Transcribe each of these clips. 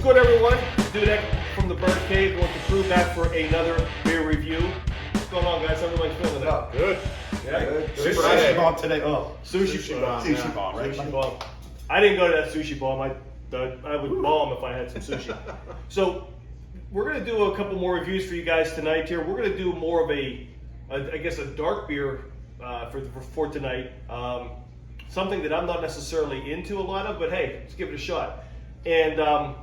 What's good, everyone? Dudek from the Burgh Cave, going to prove back for another beer review. What's going on, guys? How everybody feeling today? Good. Yeah, good. Sushi bomb today. Oh, Sushi bomb. Sushi bomb, right? Sushi bomb. I didn't go to that sushi bomb. I would bomb if I had some sushi. So we're going to do a couple more reviews for you guys tonight. Here, we're going to do more of a dark beer for tonight. Something that I'm not necessarily into a lot of, but hey, let's give it a shot. And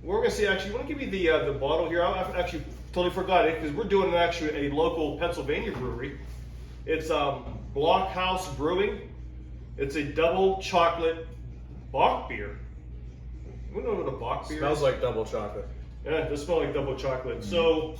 we're going to see. Actually, I want to give you the bottle here. I actually totally forgot it because we're doing actually a local Pennsylvania brewery. It's Blockhouse Brewing. It's a double chocolate Bock beer. We know what a Bock beer Smells is. like double chocolate. Yeah, it does smell like double chocolate. So,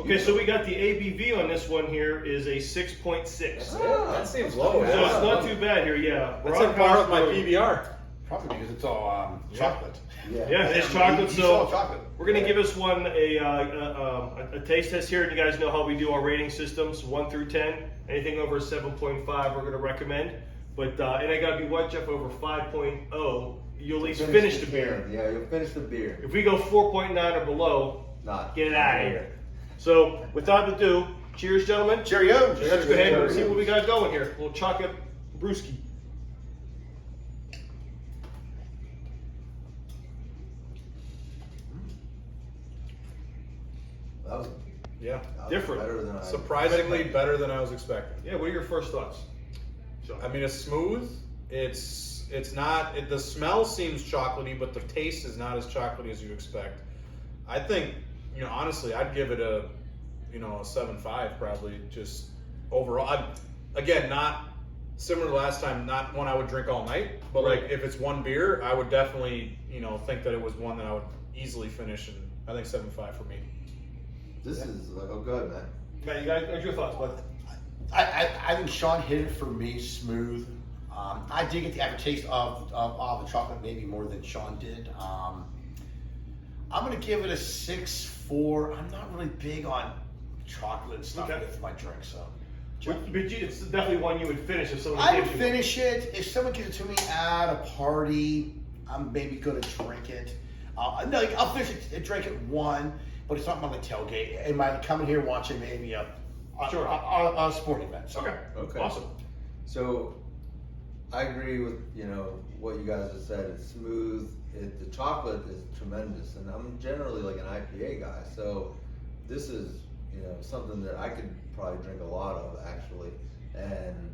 okay, so we got the ABV on this one here is a 6.6. That seems low. So it's not too bad here, yeah. That's on par with my Brewing. PBR. probably because it's all chocolate. Yeah, it's chocolate. It's So all chocolate. we're gonna give us one a taste test here, and you guys know how we do our rating systems, 1 through 10. Anything over 7.5, we're gonna recommend. But and it gotta be what, Jeff? Over 5.0, you'll at least finish the beer. Yeah, you'll finish the beer. If we go 4.9 or below, Not. get it out of here. So without ado, cheers, gentlemen. Cheerio. Let's go ahead and see what we got going here. A little chocolate brewski. That was, Yeah. that was Different. better than I Surprisingly better than I was expecting. Yeah, what are your first thoughts? I mean, it's smooth. It's not. The smell seems chocolatey, but the taste is not as chocolatey as you expect. I think, honestly, I'd give it a 7.5 probably. Just overall, again, not similar to last time. Not one I would drink all night, but Right. like if it's one beer, I would definitely think that it was one that I would easily finish, and I think 7.5 for me. This is like, oh, good, man. Yeah, you guys, what's your thoughts, bud? I think Sean hit it for me smooth. I did get the aftertaste of the chocolate maybe more than Sean did. I'm gonna give it a 6.4. I'm not really big on chocolate and stuff Okay. with my drink, so. But it's definitely one you would finish if someone I would gave you finish it. If someone gives it to me at a party, I'm maybe gonna drink it. No, I'll finish it, drink it one, but it's not my tailgate. Am I coming here watching maybe a Sure. sporting event? So. Okay. Okay. Awesome. So, I agree with, what you guys have said. It's smooth. The chocolate is tremendous. And I'm generally like an IPA guy. So, this is, something that I could probably drink a lot of, actually. And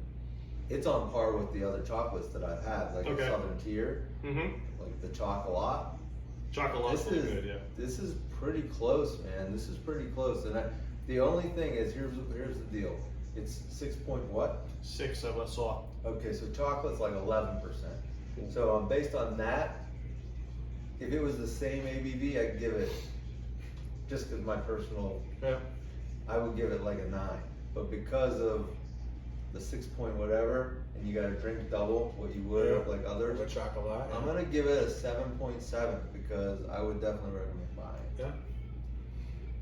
it's on par with the other chocolates that I've had, like Okay. the Southern Tier, Mm-hmm. like the Chocolat. Chocolate's This really is good, yeah. This is pretty close, man. This is pretty close. And the only thing is, here's the deal. It's 6 point what? 6 of us saw. Okay, so chocolate's like 11%. So based on that, if it was the same ABV, I'd give it, just as my personal, Yeah. I would give it like a 9. But because of the 6 point whatever, and you gotta drink double what you would Yeah. like others, With chocolate. I'm gonna give it a 7.7 because I would definitely recommend buying it.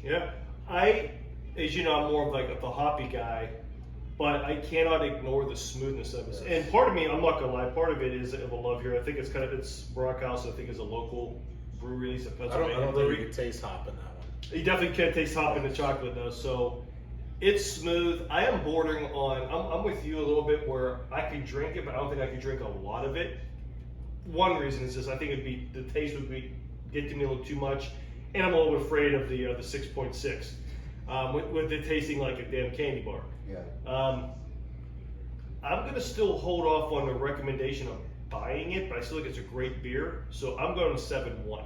Yeah. Yeah. As you know, I'm more of like a hoppy guy, but I cannot ignore the smoothness of it. Yes. And part of me, I'm not gonna lie, part of it is of a love here. I think it's Brockhouse, I think is a local brewery, at least a I Pennsylvania don't think brewery. you can taste hop in that one. You definitely can't taste hop in the chocolate though, so it's smooth. I am bordering on, I'm with you a little bit where I can drink it, but I don't think I can drink a lot of it. One reason is just I think the taste would get to me a little too much, and I'm a little bit afraid of the 6.6 with it tasting like a damn candy bar. Yeah. I'm gonna still hold off on the recommendation of buying it, but I still think it's a great beer, so I'm going to 7.1.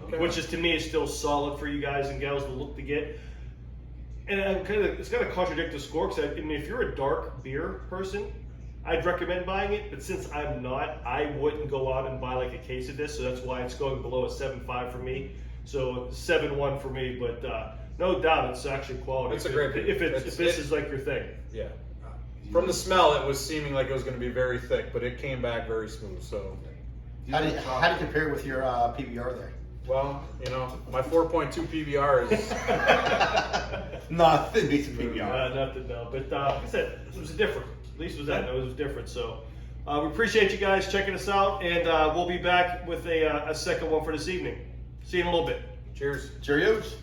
Okay. Which is to me is still solid for you guys and gals to look to get. And it's going to contradict the score because I mean, if you're a dark beer person, I'd recommend buying it. But since I'm not, I wouldn't go out and buy like a case of this. So that's why it's going below a 7.5 for me. So 7.1 for me. But no doubt, it's actually quality. It's a great beer. If this is like your thing. Yeah. From the smell, it was seeming like it was going to be very thick, but it came back very smooth. So, How do you compare with your PBR there? well, my 4.2 PBR is. Nothing beats a PBR. Nothing, no. But like I said, it was different. At least it was that. No, it was different. So, We appreciate you guys checking us out, and we'll be back with a second one for this evening. See you in a little bit. Cheers. Cheerios.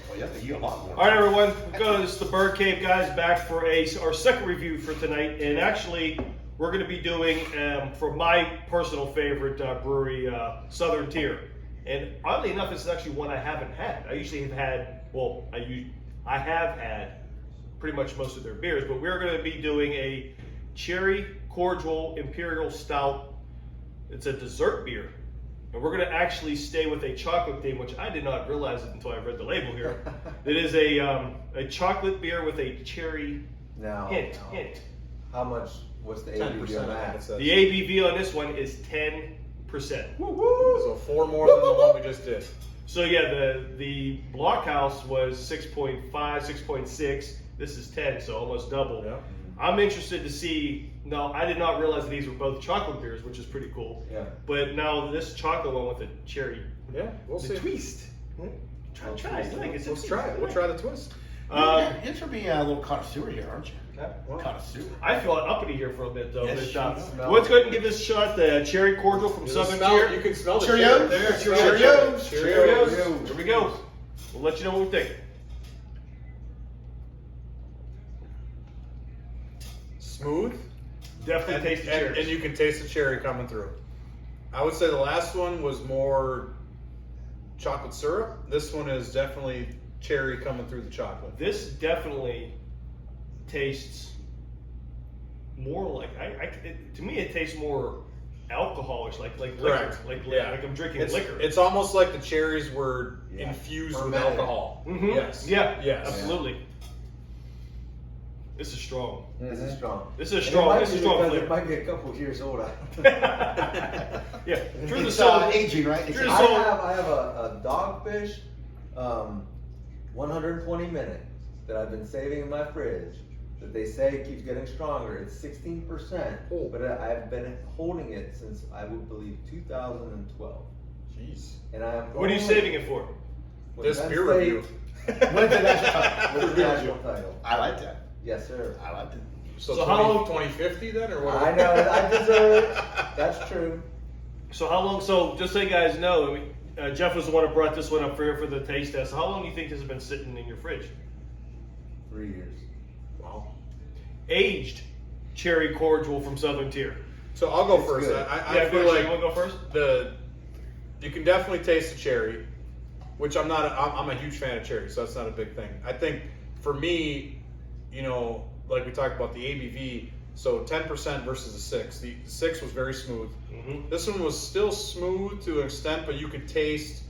Well, yeah, you got a lot more. All right, everyone. This is the Burgh Cave guys back for our second review for tonight, and actually, we're going to be doing for my personal favorite brewery, Southern Tier. And oddly enough, this is actually one I haven't had. I usually have had. Well, I have had pretty much most of their beers, but we're going to be doing a cherry cordial imperial stout. It's a dessert beer, and we're going to actually stay with a chocolate theme, which I did not realize it until I read the label here. It is a chocolate beer with a cherry hint. How much? What's the 10% ABV on that? The ABV on this one is 10%. So 4 more than the one we just did. So yeah, the Blockhouse was 6.5, 6.6. This is 10, so almost double. Yeah. I'm interested to see. No, I did not realize that these were both chocolate beers, which is pretty cool. Yeah. But now this chocolate one with the cherry, Yeah, we'll see. twist. Try it. Like, Let's try it. We'll try the twist. You're to be a little connoisseur here, aren't you? Well, Connoisseur. I feel uppity here for a bit though. Yes, But, you do. let's go ahead and give this shot the cherry cordial from Southern Tier. you can smell the Cheerios. cherry. Cheerios. Cheerios. Here we go. We'll let you know what we think. Smooth. Definitely taste the cherries. And you can taste the cherry coming through. I would say the last one was more chocolate syrup. This one is definitely cherry coming through the chocolate. This definitely tastes more like to me it tastes more alcoholish, like liquor, Correct. like Yeah. I'm drinking It's, liquor. it's almost like the cherries were Yeah. infused with Fermented. alcohol. Mhm. Yes. Yeah. Yes. Absolutely. This is strong. This is strong. This is And strong. It might This is be strong because flavor. it might be a couple years old. Yeah. True to It's soul. aging, right? It's True to I soul. have a dogfish 120 minute that I've been saving in my fridge that they say keeps getting stronger. It's 16%, Oh. but I've been holding it since I would believe 2012. Jeez. And I am. What are you saving it for? This Penn beer State review. When's the national title? wins the national title. I like that. Yes, sir. I like it. So, So how long- 2050 then, or what? I know. I deserve it. That's true. So how long? So just so you guys know, Jeff was the one who brought this one up for the taste test. How long do you think this has been sitting in your fridge? 3 years. Wow. Aged cherry cordial from Southern Tier. So I'll go It's first. good. I feel like you want to go first? you can definitely taste the cherry, which I'm a huge fan of cherry, so that's not a big thing. I think for me, like we talked about the ABV, so 10% versus a 6. The 6 was very smooth. Mm-hmm. This one was still smooth to an extent, but you could taste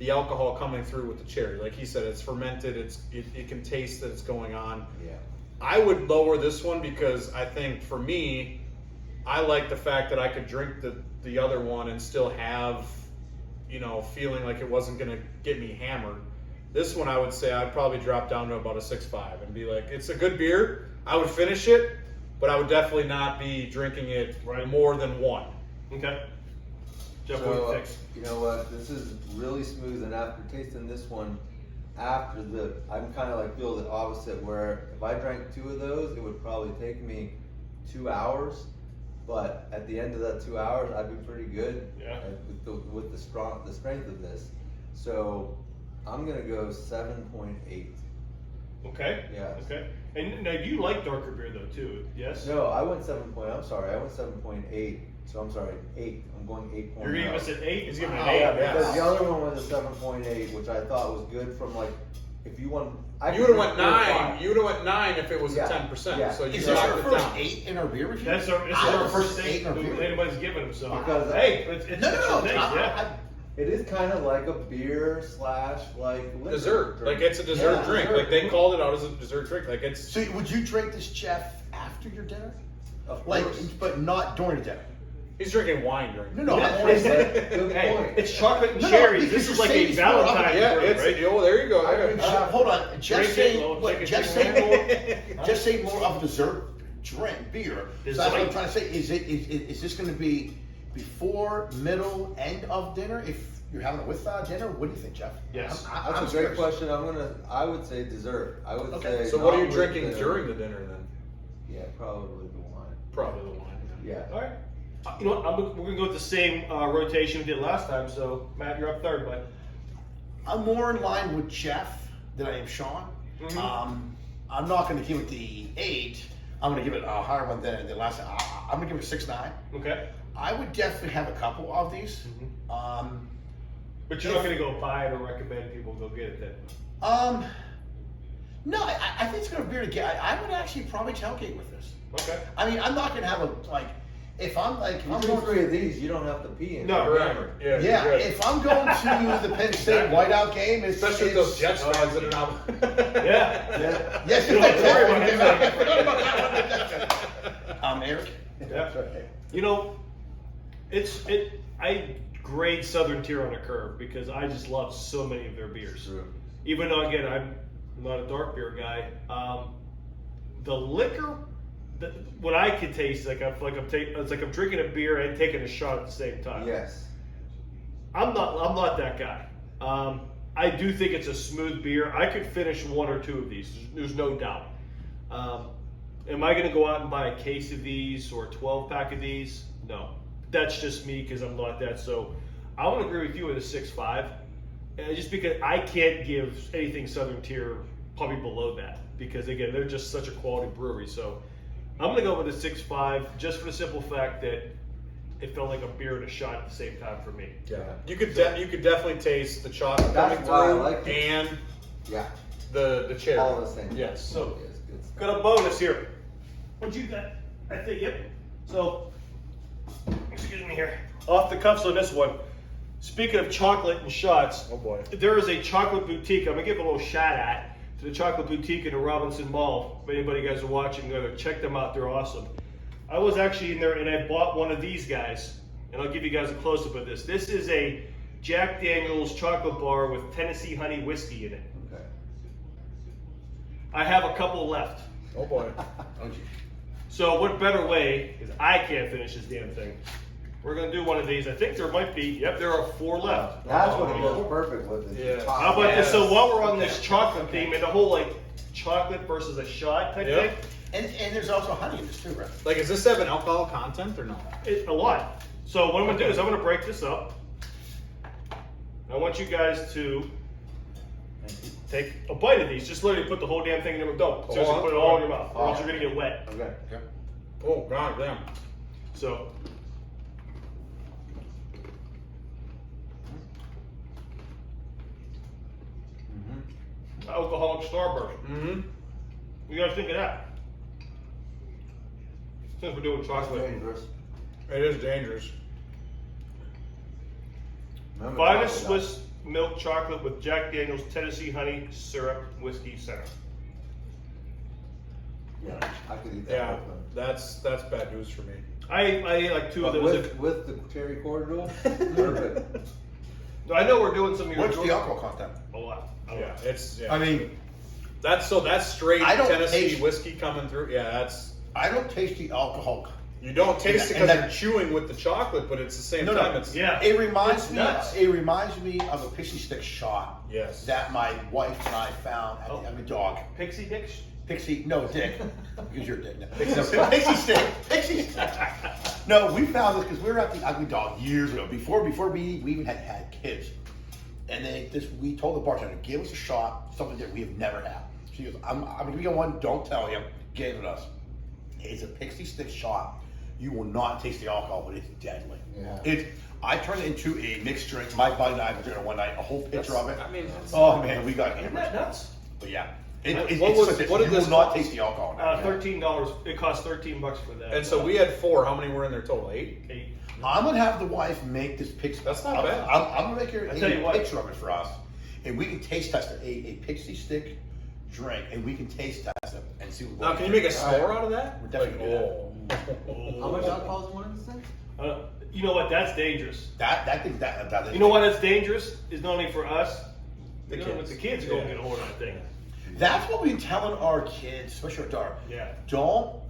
the alcohol coming through with the cherry. Like he said, it's fermented. It can taste that it's going on. Yeah. I would lower this one because I think for me, I like the fact that I could drink the other one and still have, feeling like it wasn't going to get me hammered. This one, I would say I'd probably drop down to about a 6.5 and be like, it's a good beer. I would finish it, but I would definitely not be drinking it more than one. Okay. Jeff, what do you So, think? you know what? This is really smooth, and after tasting this one, I'm kind of like feel the opposite. Where if I drank 2 of those, it would probably take me 2 hours. But at the end of that 2 hours, I'd be pretty good. Yeah. With the strength of this. So I'm gonna go 7.8. Okay. Yeah. Okay. And now you like darker beer though too? Yes. No, I went 7. I'm sorry, I went 7.8. So I'm sorry, 8. I'm going 8. You're giving us an 8. He's giving Wow. an 8. Yeah, Yeah. because the other one was a 7.8, which I thought was good from like, if you want. You would have went 9. You would have went 9 if it was Yeah. a 10%. Yeah. So you Is this our knocked it first down. 8 in our beer review? This is our first 8 in our beer review. anybody's given them. So Because- hey, it's No, it's no, your taste, yeah. It is kind of like a beer / like liquor Dessert. drink. Like it's a dessert Yeah, drink. dessert. Like they called it out as a dessert drink. Like it's. So would you drink this, Jeff, after your dinner? Of Like, course. but not during dinner. He's drinking wine during. No, Yeah, I'm it's- Good Hey, point. it's chocolate and No, cherries. because This is you're like saying a it's more of a- Valentine's Yeah, brew, it's. right? Oh, there you go. Hold on, Jeff Drink it, saying Lord, what? take it, Jeff drink saying more. Jeff saying more of a dessert drink beer. So It's that's what I'm like- trying to say. Is this going to be before, middle, end of dinner? If you're having it with dinner, what do you think, Jeff? Yes. I'm That's a great curious. question. I would say dessert. I would Okay. say. So what are not you with drinking dinner. during the dinner then? Yeah, probably the wine. Probably the wine. Yeah. All right. You know what? We're gonna go with the same rotation we did last time. So Matt, you're up third, bud. I'm more in line with Jeff than I am Sean. I'm not going to give it the 8. I'm going to give it a higher one than the last time. I'm going to give it a 6.9. Okay. I would definitely have a couple of these. But you're not gonna go buy it or recommend people go get it then. No, I think it's going to be a get. I would actually probably tailgate with this. Okay. I mean, I'm not going to have if I'm If you I'm do going 3 of these, you don't have to pee in. No, remember. Yeah. yeah, you're good. if I'm going to the Penn State whiteout game, Especially with those Jets fans that are now. Yeah. Yeah. Yes, You don't have to worry about I forgot about that one. Eric. Yeah. You know, I grade Southern Tier on a curve because I just love so many of their beers. True. Even though again I'm not a dark beer guy, the liquor, what I can taste it's like I'm drinking a beer and taking a shot at the same time. Yes. I'm not that guy. I do think it's a smooth beer. I could finish 1 or 2 of these. There's no doubt. Am I going to go out and buy a case of these or a 12-pack of these? No. That's just me because I'm not that. So I would agree with you with a 6.5. Just because I can't give anything Southern Tier probably below that. Because, again, they're just such a quality brewery. So I'm going to go with a 6.5 just for the simple fact that it felt like a beer and a shot at the same time for me. Yeah. You could definitely taste the chocolate That's coming why I through like it. and Yeah. the cherry. All the same. Yes. So, Yes, good stuff. got a bonus here. What you got? I think, yep. So, excuse me here. Off the cuffs on this one. Speaking of chocolate and shots, Oh boy. there is a chocolate boutique. I'm gonna give a little shout out to the chocolate boutique in the Robinson Mall. If anybody you guys are watching, go there, check them out. They're awesome. I was actually in there and I bought one of these guys, and I'll give you guys a close up of this. This is a Jack Daniel's chocolate bar with Tennessee honey whiskey in it. Okay. I have a couple left. Oh boy. So what better way, because I can't finish this damn thing. We're gonna do one of these. I think there might be, yep, there are 4 left. That's what it goes perfect with it. Yeah. How about this? So Yes. while we're on this chocolate theme and the whole like chocolate versus a shot type Yep. thing, And there's also honey in this too, right? Like, does this have an alcohol content or no? a lot. So what I'm gonna do is I'm gonna break this up. I want you guys to take a bite of these. Just literally put the whole damn thing in your mouth. Don't. Seriously, put it all in your mouth, or else you're gonna get wet. Okay. Oh god damn. So. Alcoholic starburst. Mm-hmm. You guys think of that? Since we're doing That's chocolate. dangerous. It is dangerous. Remember Finest chocolate. Swiss milk chocolate with Jack Daniel's Tennessee honey syrup whiskey center. Yeah, I could eat that Yeah. whole thing. That's bad news for me. I ate like 2 of But those. with the cherry cordial, perfect. I know we're doing some of your What's the alcohol content? a lot. Yeah, it's I mean, that's straight I don't Tennessee taste- whiskey coming through. Yeah, that's I don't taste the alcohol. you don't taste it And because that- you're chewing with the chocolate, but it's the same No, time. no. It's Yeah. It reminds It's me. nuts. It reminds me of a pixie stick shot yes. that my wife and I found at the Ugly Dog. Pixie Dicks? Pixie, no, Dick, because you're Dick. No, Pixie stick, Pixie stick. No, we found this because we were at the Ugly Dog years ago, before we even had kids, and we told the bartender, give us a shot, something that we have never had. She goes, I'm gonna give you one, don't tell you, gave it us. It's a Pixie stick shot. You will not taste the alcohol, but it's deadly. Yeah. I turned it into a mixed drink. My buddy and I were doing it one night, a whole pitcher of it. I mean, it's- Oh man, we got Isn't hammered. that nuts? But yeah, What it's was- such a- what did you this will not cost? taste the alcohol. in that. $13. It cost $13 for that. and so we had 4. How many were in there total? 8. 8. I'm gonna have the wife make this picture. That's not I'm, bad. I'm gonna make her I tell you a what. picture of it for us, and we can taste test it. A pixie stick drink, and we can taste test it and see what. Now, can you make a s'more out of that? We're definitely How much alcohol is one of these things? You know what? That's dangerous. that is. You know why that's dangerous? Is not only for us, The the kids. kids go and Yeah. get a hold of that thing. That's what we've been telling our kids, especially our daughter. Yeah. Don't.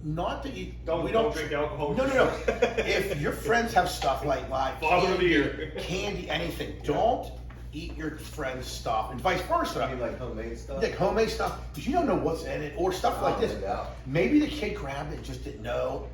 Not that you. Don't we don't drink alcohol. No. If your friends have stuff like Father of the year. candy, anything, don't eat your friends' stuff, and vice versa. I mean, like homemade stuff. Like homemade stuff, because you don't know what's in it, or stuff like this. No doubt. Maybe the kid grabbed it and just didn't know.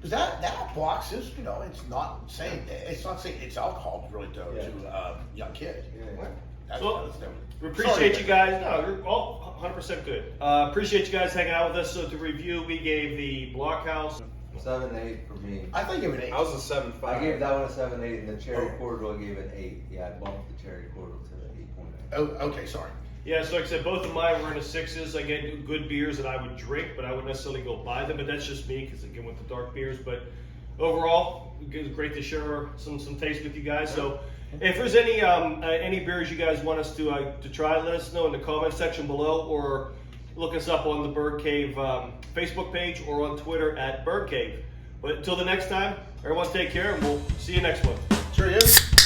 Because that box is, you know, it's not saying it's alcohol really to a young kid. Yeah. That's, So, that's different. We appreciate Sorry, you guys. No, you're all 100% good. Appreciate you guys hanging out with us. So to review, we gave the Blockhouse. 7-8 for me. I think give it an 8. I was a 7.5. I gave that one a 7-8, and the cherry cordial I gave it 8. Yeah, I bumped the cherry cordial to the 8.8. Oh, okay, sorry. Yeah, so like I said, both of mine were in the 6s. Again, good beers that I would drink, but I wouldn't necessarily go buy them. But that's just me, because again, with the dark beers. But overall, it was great to share some taste with you guys. So if there's any beers you guys want us to try, let us know in the comment section below, or look us up on the Burgh Cave Facebook page or on Twitter at Burgh Cave. But until the next time, everyone take care, and we'll see you next one. Sure is.